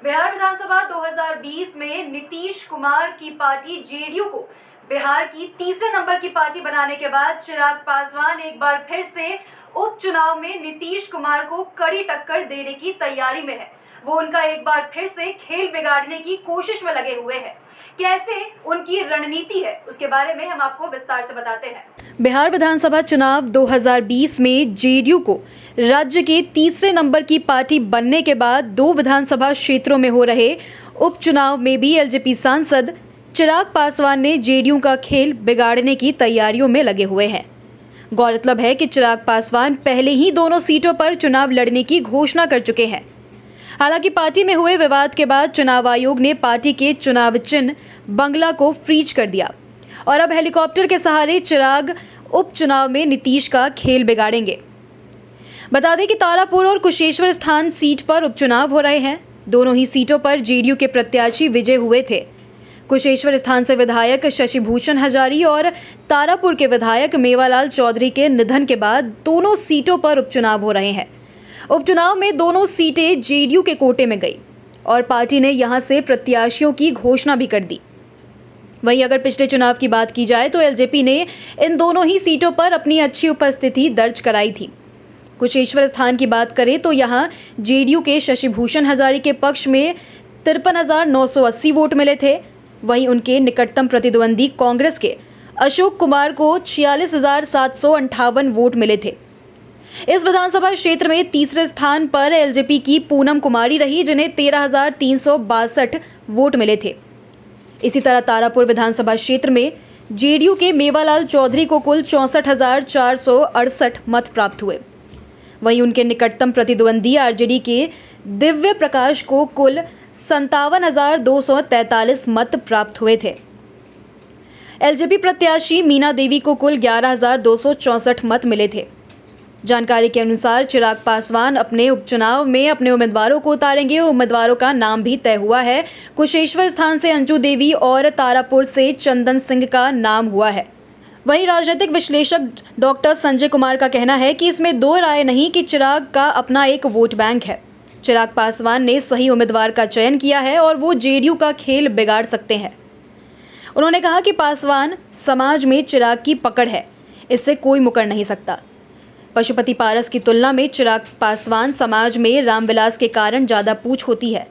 बिहार विधानसभा 2020 में नीतीश कुमार की party JDU को बिहार की तीसरे नंबर की पार्टी बनाने के बाद चिराग पासवान एक बार फिर से उपचुनाव में नीतीश कुमार को कड़ी टक्कर देने की तैयारी में है। वो उनका एक बार फिर से खेल बिगाड़ने की कोशिश में लगे हुए हैं। कैसे उनकी रणनीति है, उसके बारे में हम आपको विस्तार से बताते हैं। बिहार विधानसभा चुनाव 2020 में जेडीयू को राज्य के तीसरे नंबर की पार्टी बनने के बाद दो विधानसभा क्षेत्रों में हो रहे उपचुनाव में भी एलजेपी सांसद चिराग पासवान ने जेडीयू का खेल बिगाड़ने की तैयारियों में लगे हुए हैं। गौरतलब है कि चिराग पासवान पहले ही दोनों सीटों पर चुनाव लड़ने की घोषणा कर चुके हैं। हालांकि पार्टी में हुए विवाद के बाद चुनाव आयोग ने पार्टी के चुनाव चिन्ह बंगला को फ्रीज कर दिया और अब हेलीकॉप्टर के सहारे चिराग उपचुनाव में नीतीश का खेल बिगाड़ेंगे। बता दें कि तारापुर और कुशेश्वर स्थान सीट पर उपचुनाव हो रहे हैं। दोनों ही सीटों पर जेडीयू के प्रत्याशी विजय हुए थे। कुशेश्वर स्थान से विधायक शशि भूषण हजारी और तारापुर के विधायक मेवालाल चौधरी के निधन के बाद दोनों सीटों पर उपचुनाव हो रहे हैं। उपचुनाव में दोनों सीटें जेडीयू के कोटे में गई और पार्टी ने यहां से प्रत्याशियों की घोषणा भी कर दी। वहीं अगर पिछले चुनाव की बात की जाए तो एलजेपी ने इन दोनों ही सीटों पर अपनी अच्छी उपस्थिति दर्ज कराई थी। कुशेश्वर स्थान की बात करें तो यहां जेडीयू के शशि भूषण हजारी के पक्ष में 53,980 वोट मिले थे। वहीं उनके निकटतम प्रतिद्वंदी कांग्रेस के अशोक कुमार को 46,758 वोट मिले थे। इस विधानसभा क्षेत्र में तीसरे स्थान पर एलजेपी की पूनम कुमारी रही, जिन्हें 13,362 वोट मिले थे। इसी तरह तारापुर विधानसभा क्षेत्र में जेडीयू के मेवालाल चौधरी को कुल 64,468 मत प्राप्त हुए। वहीं उनके निकटतम प्रतिद्वंदी आरजेडी के दिव्य प्रकाश को कुल 57,243 मत प्राप्त हुए थे। एलजेपी प्रत्याशी मीना देवी को कुल 11,264 मत मिले थे। जानकारी के अनुसार चिराग पासवान अपने उपचुनाव में अपने उम्मीदवारों को उतारेंगे। उम्मीदवारों का नाम भी तय हुआ है। कुशेश्वर स्थान से अंजू देवी और तारापुर से चंदन सिंह का नाम हुआ है। वहीं राजनीतिक विश्लेषक डॉक्टर संजय कुमार का कहना है कि इसमें दो राय नहीं कि चिराग का अपना एक वोट बैंक है। चिराग पासवान ने सही उम्मीदवार का चयन किया है और वो जेडीयू का खेल बिगाड़ सकते हैं। उन्होंने कहा कि पासवान समाज में चिराग की पकड़ है, इससे कोई मुकर नहीं सकता। पशुपति पारस की तुलना में चिराग पासवान समाज में रामविलास के कारण ज्यादा पूछ होती है।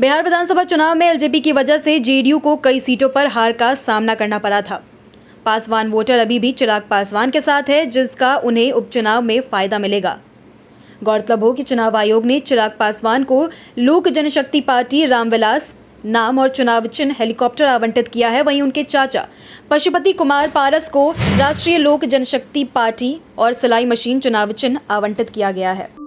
बिहार विधानसभा चुनाव में एलजेपी की वजह से जेडीयू को कई सीटों पर हार का सामना करना पड़ा था। पासवान वोटर अभी भी चिराग पासवान के साथ है, जिसका उन्हें उपचुनाव में फायदा मिलेगा। गौरतलब हो कि चुनाव आयोग ने चिराग पासवान को लोक जनशक्ति पार्टी रामविलास नाम और चुनाव चिन्ह हेलीकॉप्टर आवंटित किया है। वहीं उनके चाचा पशुपति कुमार पारस को राष्ट्रीय लोक जनशक्ति पार्टी और सिलाई मशीन चुनाव चिन्ह आवंटित किया गया है।